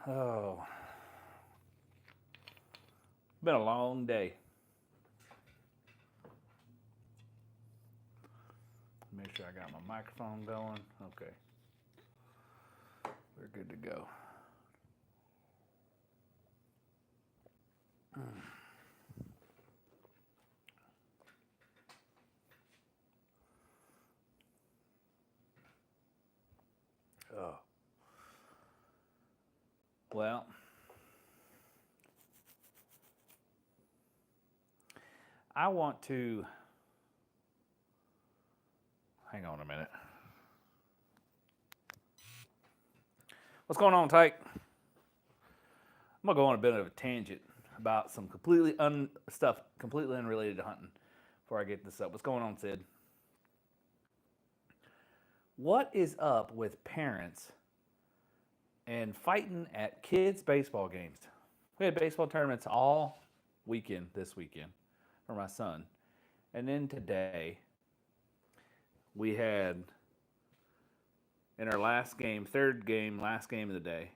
Oh, been a long day. Make sure I got my microphone going. Okay, we're good to go. Oh, well, I want to. Hang on a minute. What's going on, Tyke? I'm gonna go on a bit of a tangent about some stuff completely unrelated to hunting before I get this up. What's going on, Sid? What is up with parents and fighting at kids' baseball games? We had baseball tournaments all weekend this weekend for my son. And then today, we had in our last game, last game of the day,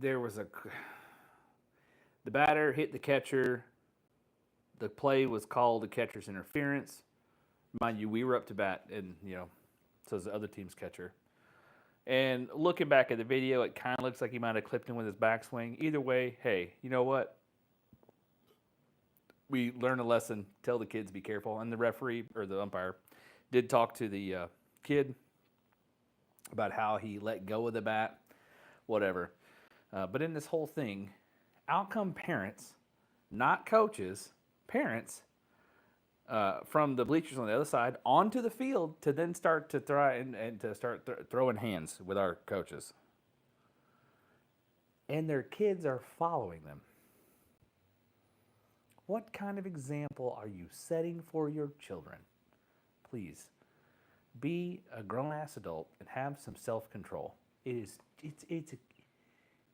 there was the batter hit the catcher. The play was called the catcher's interference. Mind you, we were up to bat, and so was the other team's catcher. And looking back at the video, it kind of looks like he might have clipped him with his backswing. Either way, hey, you know what? We learned a lesson. Tell the kids be careful. And the referee or the umpire did talk to the kid about how he let go of the bat, whatever. But in this whole thing, out come parents, not coaches, parents from the bleachers on the other side onto the field to then start to try and to start throwing hands with our coaches. And their kids are following them. What kind of example are you setting for your children? Please be a grown-ass adult and have some self-control. It's a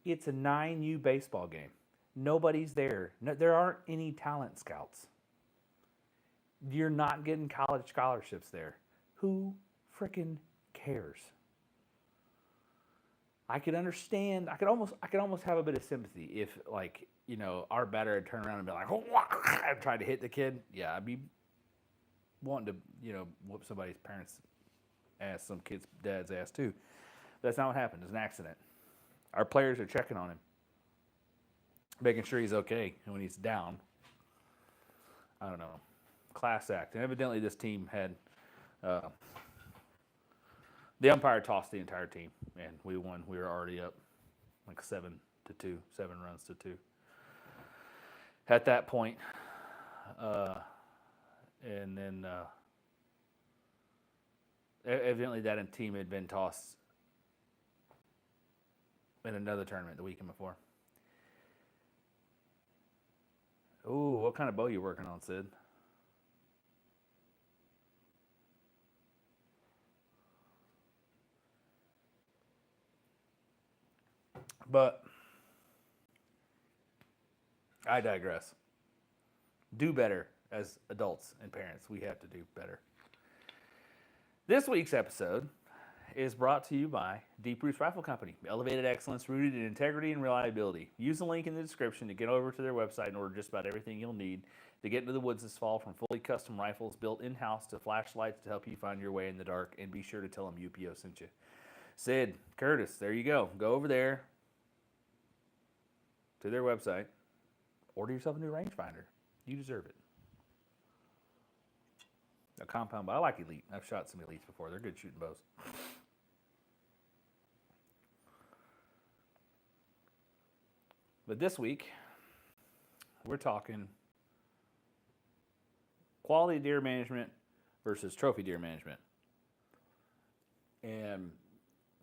9U baseball game. Nobody's there. No, there aren't any talent scouts. You're not getting college scholarships there. Who frickin' cares? I could understand. I could almost have a bit of sympathy if, like, our batter had turned around and be like, "Oh," and tried to hit the kid. Yeah, I'd be wanting to, whoop somebody's parents' ass, some kid's dad's ass too. But that's not what happened. It was an accident. Our players are checking on him, making sure he's okay, and when he's down, I don't know, class act. And evidently, this team had the umpire tossed the entire team, and we won. We were already up like 7-2, 7 runs to 2. At that point, and then evidently that team had been tossed in another tournament the weekend before. Ooh, what kind of bow you working on, Sid? But I digress. Do better as adults and parents. We have to do better. This week's episode is brought to you by Deep Roots Rifle Company. Elevated excellence rooted in integrity and reliability. Use the link in the description to get over to their website and order just about everything you'll need to get into the woods this fall, from fully custom rifles built in-house to flashlights to help you find your way in the dark. And be sure to tell them UPO sent you. Sid, Curtis, there you go. Go over there to their website. Order yourself a new rangefinder. You deserve it. A compound bow. I like Elite. I've shot some Elites before. They're good shooting bows. But this week, we're talking quality deer management versus trophy deer management. And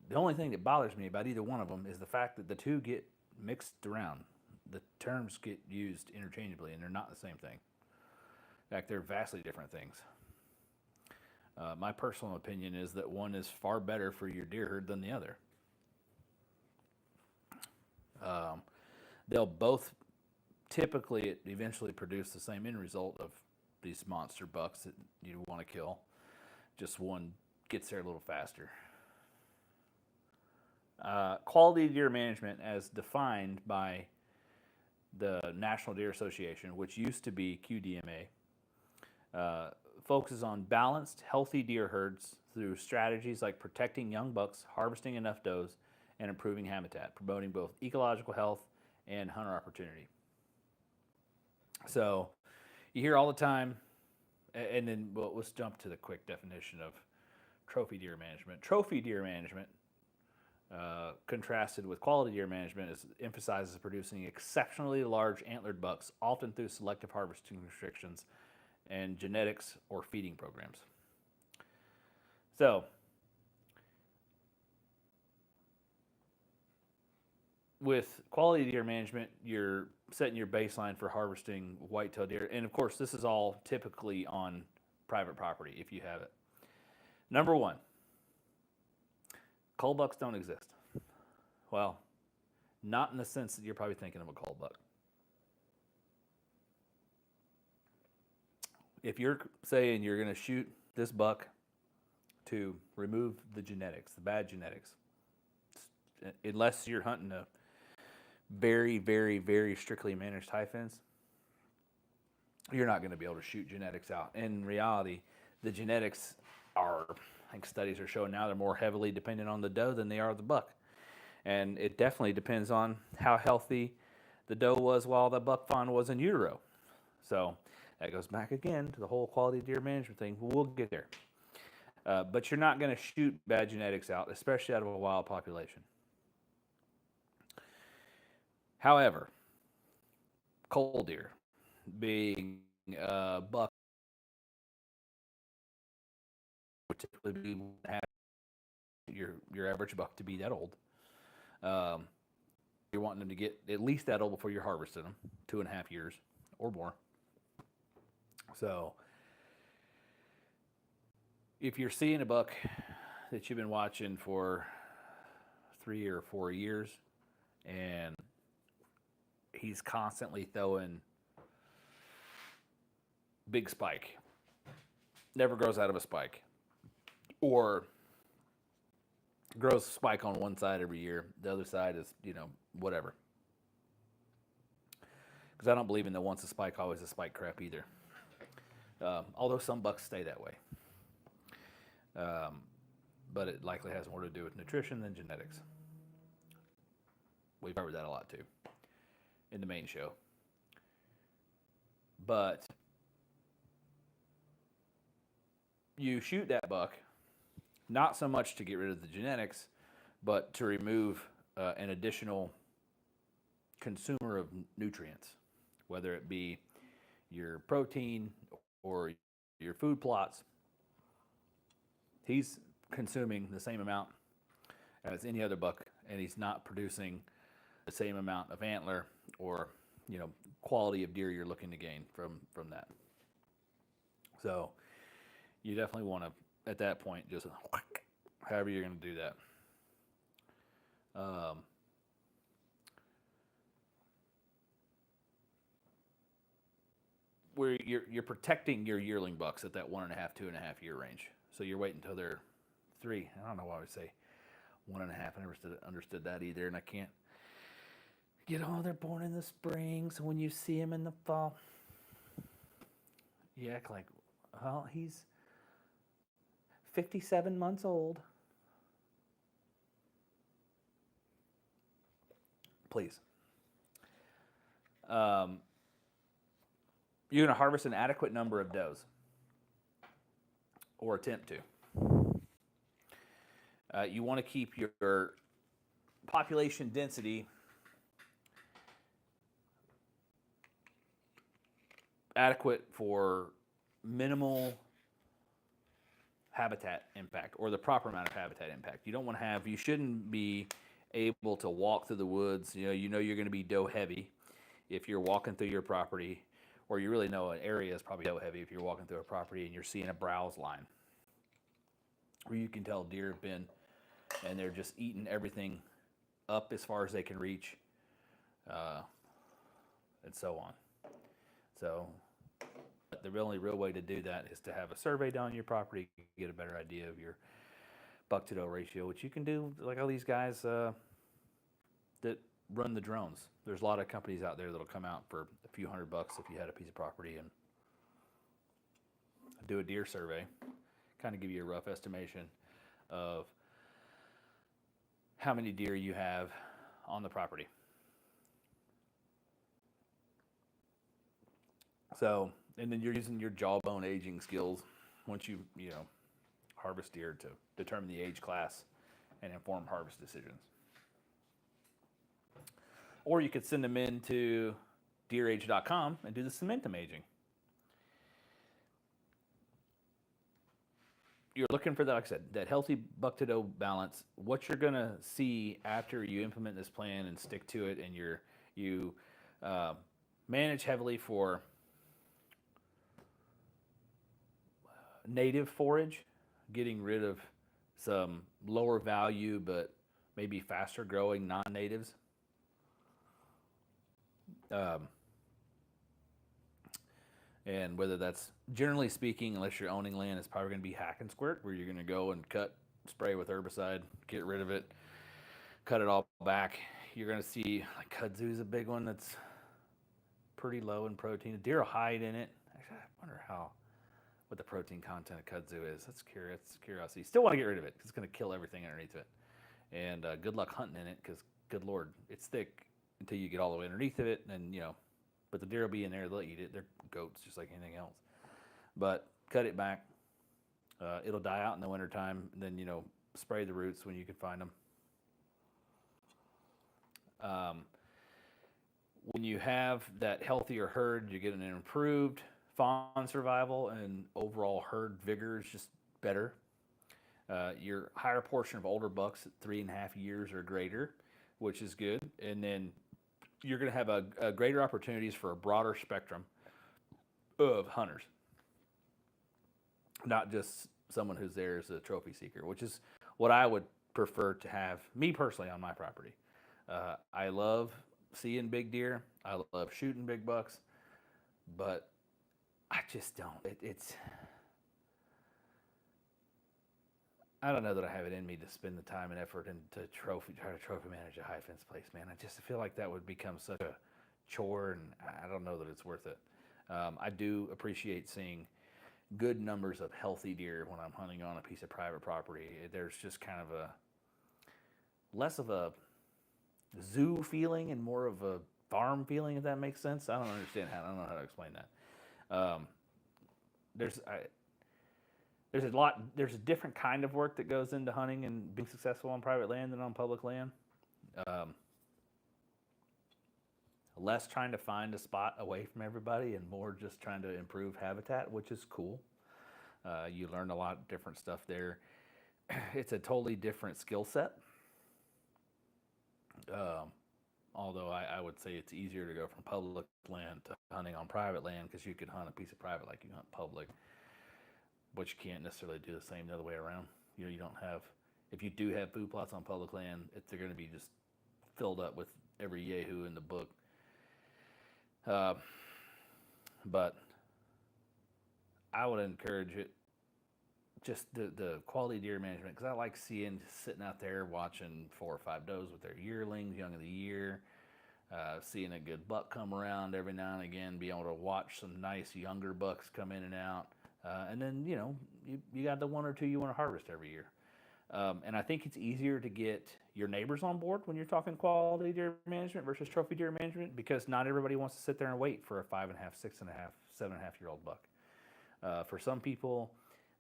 the only thing that bothers me about either one of them is the fact that the two get mixed around. The terms get used interchangeably, and they're not the same thing. In fact, they're vastly different things. My personal opinion is that one is far better for your deer herd than the other. They'll both typically eventually produce the same end result of these monster bucks that you want to kill. Just one gets there a little faster. Quality deer management, as defined by the National Deer Association, which used to be QDMA, focuses on balanced, healthy deer herds through strategies like protecting young bucks, harvesting enough does, and improving habitat, promoting both ecological health and hunter opportunity. So you hear all the time, and then let's jump to the quick definition of trophy deer management. Trophy deer management, contrasted with quality deer management, is emphasizes producing exceptionally large antlered bucks, often through selective harvesting restrictions and genetics or feeding programs. So, with quality deer management, you're setting your baseline for harvesting whitetail deer. And of course, this is all typically on private property if you have it. Number one, cull bucks don't exist. Well, not in the sense that you're probably thinking of a cull buck. If you're saying you're going to shoot this buck to remove the genetics, the bad genetics, unless you're hunting a very, very, very strictly managed high fence, you're not going to be able to shoot genetics out. In reality, the genetics are, I think studies are showing now, they're more heavily dependent on the doe than they are the buck. And it definitely depends on how healthy the doe was while the buck fawn was in utero. So that goes back again to the whole quality deer management thing. We'll get there. But you're not going to shoot bad genetics out, especially out of a wild population. However, cull deer, being buck, would typically be have your average buck to be that old. You're wanting them to get at least that old before you're harvesting them, 2.5 years or more. So if you're seeing a buck that you've been watching for 3 or 4 years and he's constantly throwing big spike, never grows out of a spike, or grows a spike on one side every year, the other side is, whatever. Because I don't believe in the once a spike, always a spike crap either. Although some bucks stay that way. But it likely has more to do with nutrition than genetics. We've covered that a lot too in the main show. But you shoot that buck not so much to get rid of the genetics, but to remove an additional consumer of nutrients, whether it be your protein or your food plots. He's consuming the same amount as any other buck, and he's not producing the same amount of antler or quality of deer you're looking to gain from that. So you definitely want to, at that point, just however you're going to do that. Where you're protecting your yearling bucks at that 1.5, 2.5 year range. So you're waiting until they're 3. I don't know why I would say 1.5. I never understood that either, and I can't get. Oh, they're born in the spring, so when you see them in the fall, you act like, well, he's 57 months old. Please. You're going to harvest an adequate number of does, or attempt to. You want to keep your population density adequate for minimal habitat impact, or the proper amount of habitat impact. You shouldn't be able to walk through the woods. You're going to be doe heavy if you're walking through your property, or you really know an area is probably doe heavy if you're walking through a property and you're seeing a browse line where you can tell deer have been, and they're just eating everything up as far as they can reach, and so on. So the only real way to do that is to have a survey done on your property, get a better idea of your buck to doe ratio, which you can do like all these guys that run the drones. There's a lot of companies out there that'll come out for a few $100 if you had a piece of property and do a deer survey, kind of give you a rough estimation of how many deer you have on the property. So, and then you're using your jawbone aging skills once you harvest deer to determine the age class and inform harvest decisions. Or you could send them into deerage.com and do the cementum aging. You're looking for that, like I said, that healthy buck to doe balance. What you're gonna see after you implement this plan and stick to it, and you manage heavily for native forage, getting rid of some lower value but maybe faster growing non-natives. And whether that's, generally speaking, unless you're owning land, it's probably going to be hack and squirt, where you're going to go and cut, spray with herbicide, get rid of it, cut it all back. You're going to see, like, kudzu is a big one that's pretty low in protein. Deer will hide in it. Actually, I wonder what the protein content of kudzu is. That's curiosity. Still want to get rid of it because it's going to kill everything underneath it. And good luck hunting in it because, good Lord, it's thick until you get all the way underneath of it. And, but the deer will be in there. They'll eat it. They're goats just like anything else. But cut it back. It'll die out in the wintertime. And then, spray the roots when you can find them. When you have that healthier herd, you're getting an improved fawn survival, and overall herd vigor is just better. Your higher portion of older bucks at 3.5 years or greater, which is good. And then you're going to have a greater opportunities for a broader spectrum of hunters, not just someone who's there as a trophy seeker, which is what I would prefer to have, me personally, on my property. I love seeing big deer. I love shooting big bucks, but I just don't. I don't know that I have it in me to spend the time and effort and to try to trophy manage a high fence place, man. I just feel like that would become such a chore, and I don't know that it's worth it. I do appreciate seeing good numbers of healthy deer when I'm hunting on a piece of private property. There's just kind of less of a zoo feeling and more of a farm feeling, if that makes sense. I don't know how to explain that. There's a different kind of work that goes into hunting and being successful on private land than on public land. Less trying to find a spot away from everybody and more just trying to improve habitat, which is cool. You learn a lot of different stuff there. It's a totally different skill set. Although I would say it's easier to go from public land to hunting on private land, because you can hunt a piece of private like you hunt public, but you can't necessarily do the same the other way around. You don't have, if you do have food plots on public land, they're going to be just filled up with every yahoo in the book. But I would encourage it, just the quality deer management, because I like sitting out there watching 4 or 5 does with their yearlings, young of the year, seeing a good buck come around every now and again, be able to watch some nice younger bucks come in and out. And then, you got the 1 or 2 you want to harvest every year. And I think it's easier to get your neighbors on board when you're talking quality deer management versus trophy deer management, because not everybody wants to sit there and wait for a 5.5, 6.5, 7.5-year-old buck. For some people,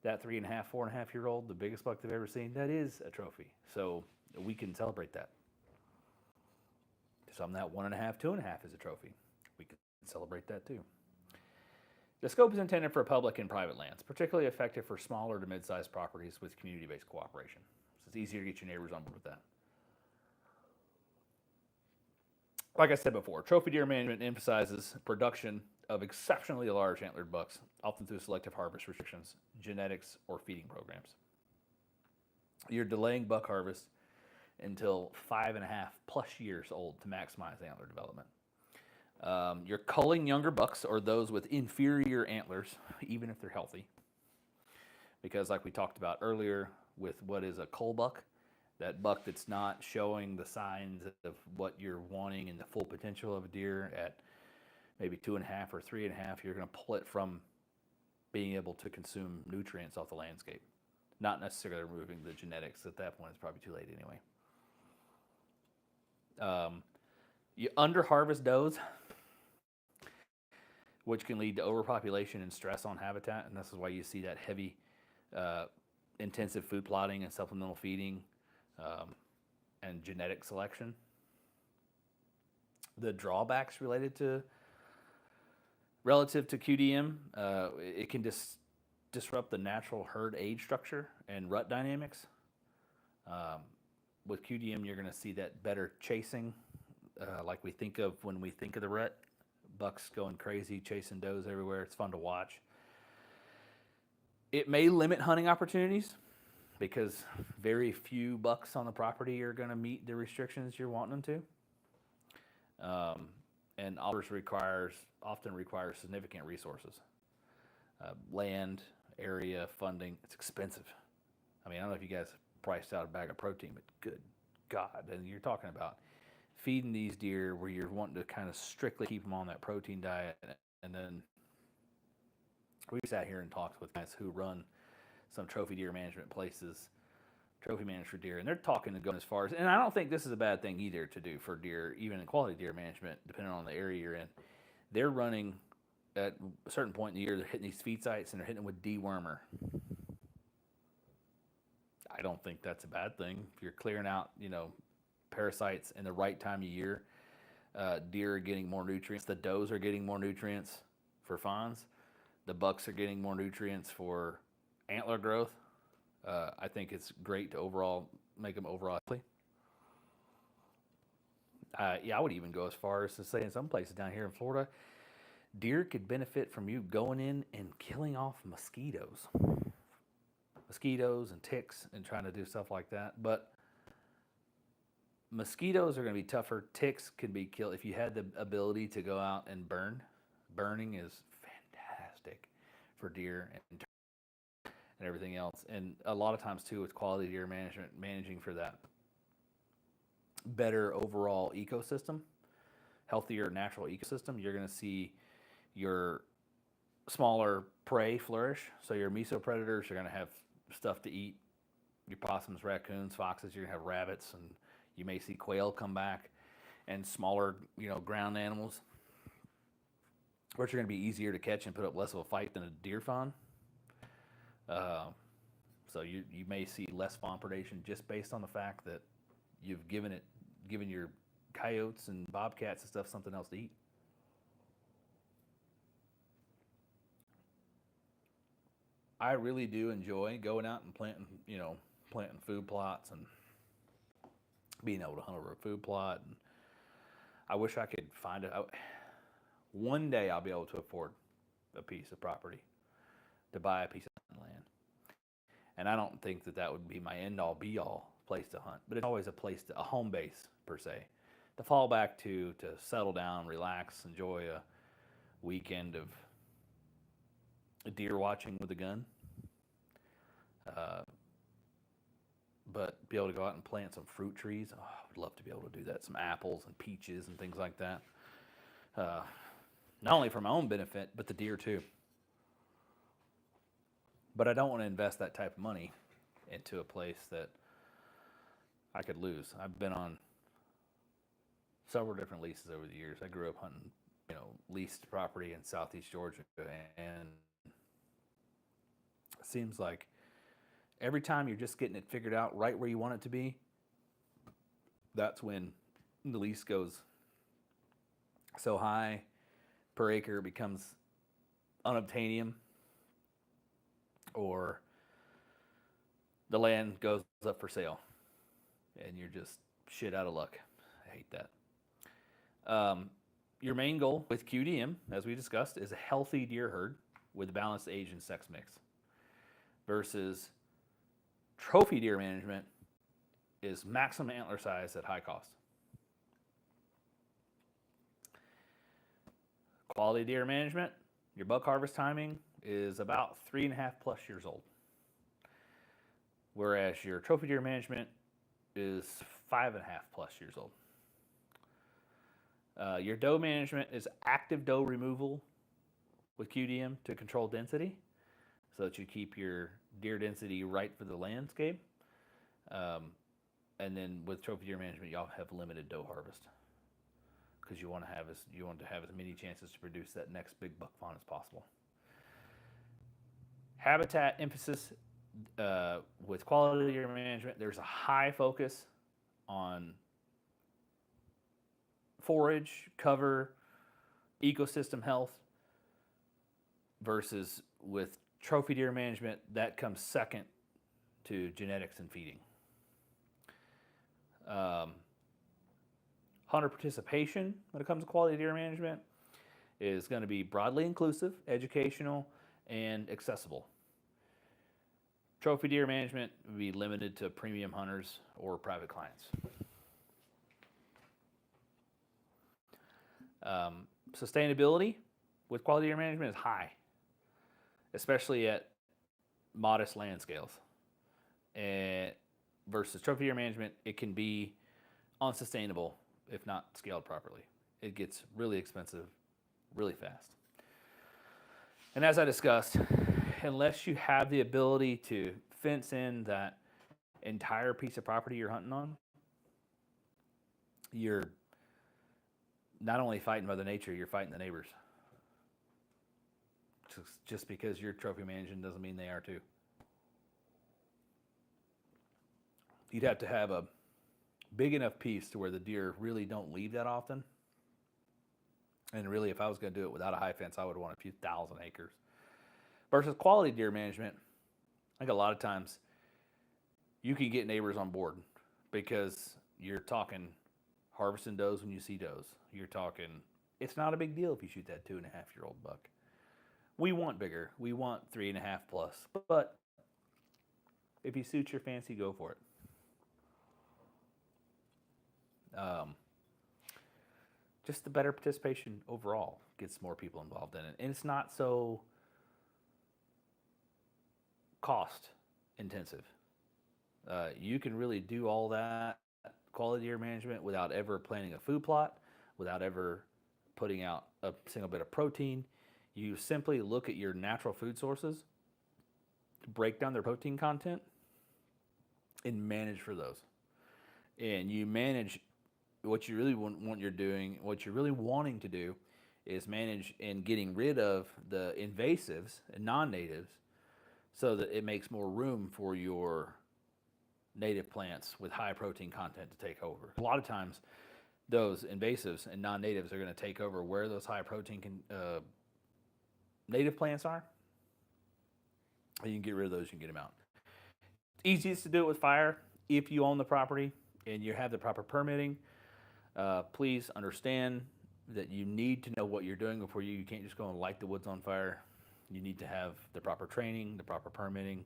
that 3.5, 4.5-year-old, the biggest buck they've ever seen, that is a trophy. So we can celebrate that. Some that 1.5, 2.5 is a trophy. We can celebrate that too. The scope is intended for public and private lands, particularly effective for smaller to mid-sized properties with community-based cooperation. So it's easier to get your neighbors on board with that. Like I said before, trophy deer management emphasizes production of exceptionally large antlered bucks, often through selective harvest restrictions, genetics, or feeding programs. You're delaying buck harvest until 5.5+ years old to maximize antler development. You're culling younger bucks or those with inferior antlers, even if they're healthy, because like we talked about earlier, with what is a cull buck, that buck that's not showing the signs of what you're wanting and the full potential of a deer at maybe 2.5 or 3.5, you're going to pull it from being able to consume nutrients off the landscape. Not necessarily removing the genetics. At that point, it's probably too late anyway. You under harvest does, which can lead to overpopulation and stress on habitat, and this is why you see that heavy, intensive food plotting and supplemental feeding and genetic selection. The drawbacks relative to QDM, it can disrupt the natural herd age structure and rut dynamics. With QDM, you're going to see that better chasing, like we think of when we think of the rut. Bucks going crazy, chasing does everywhere. It's fun to watch. It may limit hunting opportunities because very few bucks on the property are going to meet the restrictions you're wanting them to. And often requires significant resources. Land, area, funding. It's expensive. I mean, I don't know if you guys priced out a bag of protein, but good God. And you're talking about feeding these deer where you're wanting to kind of strictly keep them on that protein diet. And then we sat here and talked with guys who run some trophy deer management places, trophy managed for deer, and they're talking to going as far as, and I don't think this is a bad thing either to do for deer, even in quality deer management, depending on the area you're in. They're running at a certain point in the year, they're hitting these feed sites and they're hitting them with dewormer. I don't think that's a bad thing. If you're clearing out, parasites in the right time of year, deer are getting more nutrients. The does are getting more nutrients for fawns. The bucks are getting more nutrients for antler growth. I think it's great to make them overall healthy. I would even go as far as to say in some places down here in Florida, deer could benefit from you going in and killing off mosquitoes and ticks and trying to do stuff like that. But mosquitoes are going to be tougher. Ticks can be killed if you had the ability to go out and burn. Burning is fantastic for deer and everything else. And a lot of times too with quality deer management, managing for that better overall ecosystem, healthier natural ecosystem, you're going to see your smaller prey flourish. So your mesopredators are going to have stuff to eat. Your possums, raccoons, foxes, you're going to have rabbits, and you may see quail come back and smaller, ground animals, which are going to be easier to catch and put up less of a fight than a deer fawn. So you may see less fawn predation just based on the fact that you've given your coyotes and bobcats and stuff something else to eat. I really do enjoy going out and planting food plots and being able to hunt over a food plot. And I wish I could find it. One day I'll be able to afford a piece of property, to buy a piece of land. And I don't think that would be my end-all, be-all place to hunt. But it's always a home base, per se, to fall back to settle down, relax, enjoy a weekend of deer watching with a gun. But be able to go out and plant some fruit trees. Oh, I would love to be able to do that. Some apples and peaches and things like that. Not only for my own benefit, but the deer too. But I don't want to invest that type of money into a place that I could lose. I've been on several different leases over the years. I grew up hunting, leased property in Southeast Georgia, and it seems like every time you're just getting it figured out right where you want it to be, that's when the lease goes so high per acre it becomes unobtainium, or the land goes up for sale and you're just shit out of luck. I hate that. Your main goal with QDM, as we discussed, is a healthy deer herd with a balanced age and sex mix, versus trophy deer management is maximum antler size at high cost. Quality deer management, your buck harvest timing is about 3.5+ years old. whereas your trophy deer management is 5.5+ years old. Your doe management is active doe removal with QDM to control density, so that you keep your deer density right for the landscape. Um, and then with trophy deer management, y'all have limited doe harvest because you want to have as many chances to produce that next big buck fawn as possible. Habitat emphasis with quality deer management. There's a high focus on forage, cover, ecosystem health, versus with trophy deer management, that comes second to genetics and feeding. Hunter participation when it comes to quality deer management is going to be broadly inclusive, educational, and accessible. Trophy deer management would be limited to premium hunters or private clients. Sustainability with quality deer management is high, especially at modest land scales. And versus trophy deer management, it can be unsustainable if not scaled properly. It gets really expensive really fast. And as I discussed, unless you have the ability to fence in that entire piece of property you're hunting on, you're not only fighting Mother Nature, you're fighting the neighbors. Just because you're trophy managing doesn't mean they are too. You'd have to have a big enough piece to where the deer really don't leave that often. And really, if I was going to do it without a high fence, I would want a few thousand acres. Versus quality deer management, I think a lot of times you can get neighbors on board because you're talking harvesting does when you see does. You're talking, it's not a big deal if you shoot that 2.5-year-old buck. We want bigger. We want 3.5 plus. But if you suit your fancy, go for it. Just the better participation overall gets more people involved in it. And it's not so cost intensive. You can really do all that quality deer management without ever planting a food plot, without ever putting out a single bit of protein. You simply look at your natural food sources, break down their protein content, and manage for those. And you manage what you really want you're doing, what you're really wanting to do is manage in getting rid of the invasives and non-natives so that it makes more room for your native plants with high protein content to take over. A lot of times those invasives and non-natives are going to take over where those high protein native plants are. And you can get rid of those, you can get them out. Easiest to do it with fire if you own the property and you have the proper permitting. Please understand that you need to know what you're doing before you can't just go and light the woods on fire. You need to have the proper training, the proper permitting.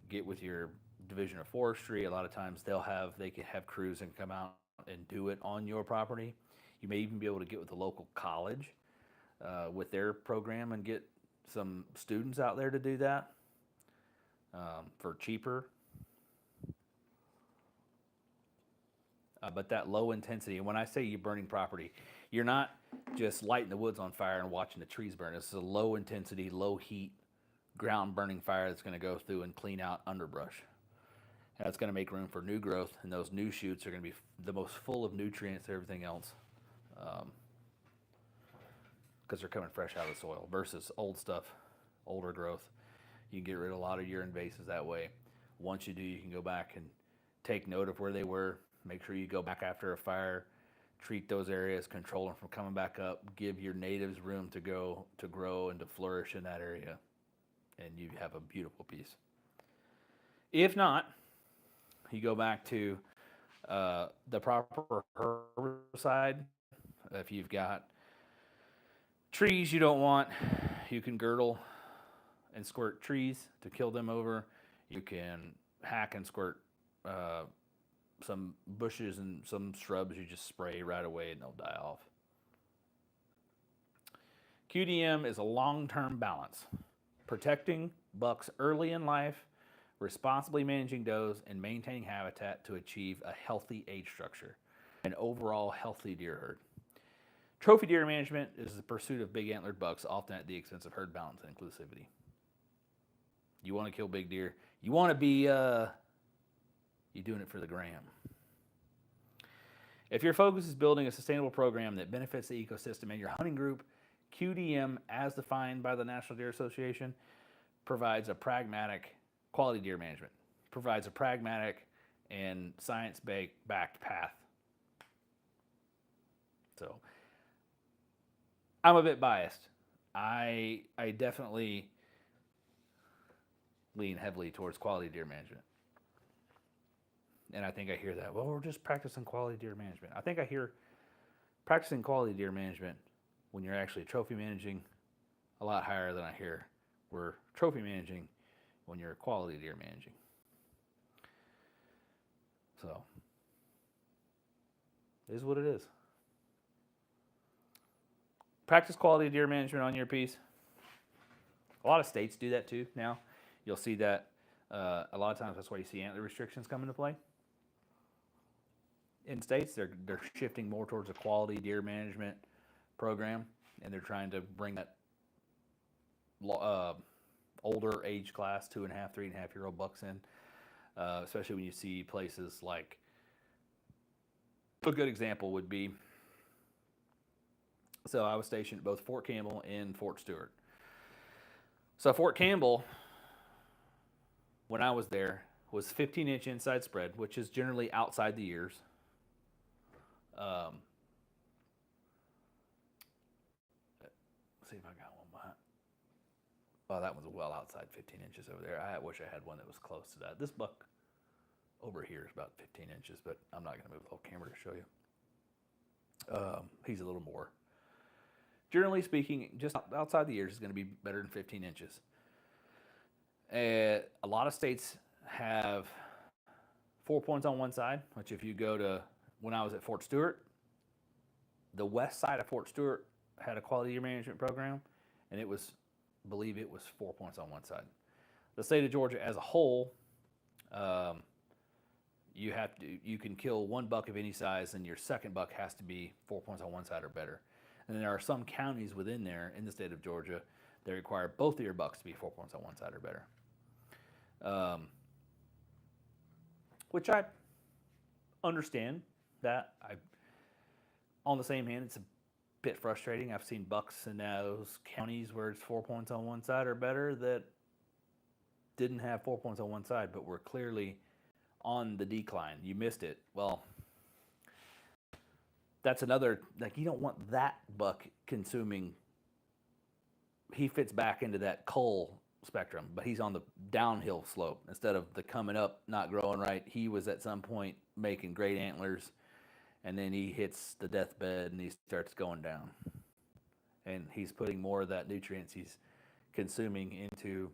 Get with your Division of Forestry. A lot of times they can have crews and come out and do it on your property. You may even be able to get with the local college with their program and get some students out there to do that for cheaper. But that low intensity, and when I say you're burning property, you're not just lighting the woods on fire and watching the trees burn. This is a low intensity, low heat, ground burning fire that's going to go through and clean out underbrush. And that's going to make room for new growth, and those new shoots are going to be the most full of nutrients and everything else because they're coming fresh out of the soil versus old stuff, older growth. You can get rid of a lot of your invasives that way. Once you do, you can go back and take note of where they were. Make sure you go back after a fire, treat those areas, control them from coming back up, give your natives room to grow and to flourish in that area, and you have a beautiful piece. If not, you go back to the proper herbicide. If you've got trees you don't want, you can girdle and squirt trees to kill them over. You can hack and squirt some bushes and some shrubs. You just spray right away and they'll die off. QDM is a long-term balance, protecting bucks early in life responsibly managing does, and maintaining habitat to achieve a healthy age structure, an overall healthy deer herd. Trophy deer management is the pursuit of big antlered bucks, often at the expense of herd balance and inclusivity. You want to kill big deer. You want to be, you're doing it for the gram. If your focus is building a sustainable program that benefits the ecosystem and your hunting group, QDM, as defined by the National Deer Association, provides a pragmatic quality deer management, provides a pragmatic and science-backed path. So I'm a bit biased. I definitely lean heavily towards quality deer management. And I think I hear that, well, we're just practicing quality deer management. I think I hear practicing quality deer management when you're actually trophy managing a lot higher than I hear we're trophy managing when you're quality deer managing. So, it is what it is. Practice quality deer management on your piece. A lot of states do that too now. You'll see that a lot of times that's why you see antler restrictions come into play. In states, they're shifting more towards a quality deer management program, and they're trying to bring that older age class, 2.5, 3.5-year-old bucks in, especially when you see places like, a good example would be, so I was stationed at both Fort Campbell and Fort Stewart. So Fort Campbell, when I was there, was 15-inch inside spread, which is generally outside the ears. Let's see if I got one behind. Oh, that one's well outside 15 inches over there. I wish I had one that was close to that. This buck over here is about 15 inches, but I'm not going to move the whole camera to show you. He's a little more. Generally speaking, just outside the ears is going to be better than 15 inches. A lot of states have 4 points on one side, which if you go to, when I was at Fort Stewart, the west side of Fort Stewart had a quality deer management program, and it was, I believe it was 4 points on one side. The state of Georgia as a whole, you can kill one buck of any size, and your second buck has to be 4 points on one side or better. And then there are some counties within there in the state of Georgia that require both of your bucks to be 4 points on one side or better. Which I understand that. On the same hand, it's a bit frustrating. I've seen bucks in those counties where it's 4 points on one side or better that didn't have 4 points on one side, but were clearly on the decline. You missed it. Well, that's another, like, you don't want that buck consuming. He fits back into that cull spectrum, but he's on the downhill slope instead of the coming up, not growing right. He was at some point making great antlers, and then he hits the deathbed and he starts going down. And he's putting more of that nutrients he's consuming into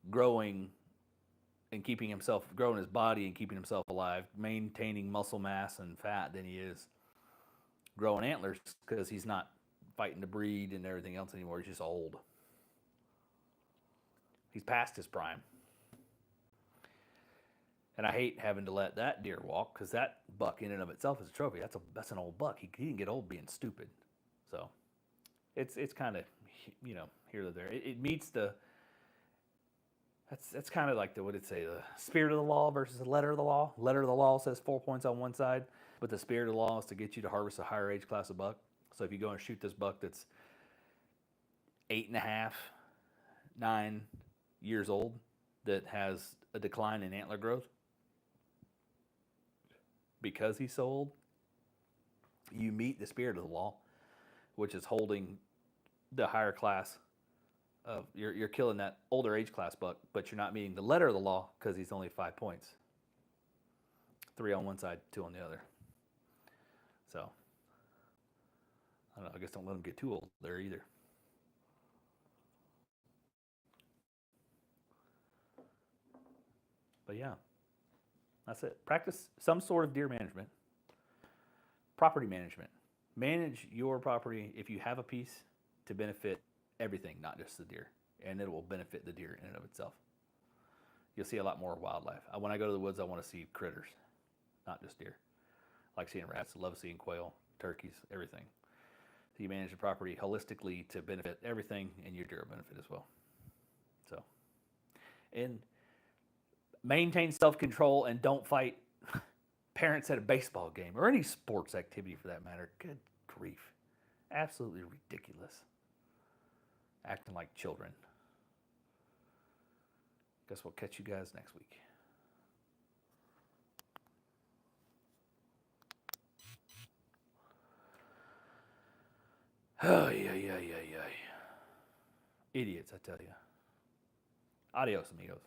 growing and keeping himself, growing his body and keeping himself alive, maintaining muscle mass and fat than he is growing antlers, because he's not fighting to breed and everything else anymore. He's just old. He's past his prime. And I hate having to let that deer walk, because that buck in and of itself is a trophy. That's an old buck. He didn't get old being stupid. So it's kind of, here or there. It meets the, that's kind of like what did it say, the spirit of the law versus the letter of the law. Letter of the law says 4 points on one side, but the spirit of the law is to get you to harvest a higher age class of buck. So if you go and shoot this buck that's 8.5, 9 years old, that has a decline in antler growth because he's so old, you meet the spirit of the law, which is holding the higher class of, you're killing that older age class buck, but you're not meeting the letter of the law because he's only 5 points. 3 on one side, 2 on the other. So, I don't know, I guess don't let him get too old there either. But yeah, that's it. Practice some sort of deer management. Property management. Manage your property, if you have a piece, to benefit everything, not just the deer. And it will benefit the deer in and of itself. you'll see a lot more wildlife. When I go to the woods, I want to see critters, not just deer. I like seeing rats, love seeing quail, turkeys, everything. So you manage the property holistically to benefit everything, and your deer will benefit as well. So, and maintain self-control and don't fight parents at a baseball game or any sports activity for that matter. Good grief. Absolutely ridiculous. Acting like children. Guess we'll catch you guys next week. Oh, yeah. Idiots, I tell you. Adios, amigos.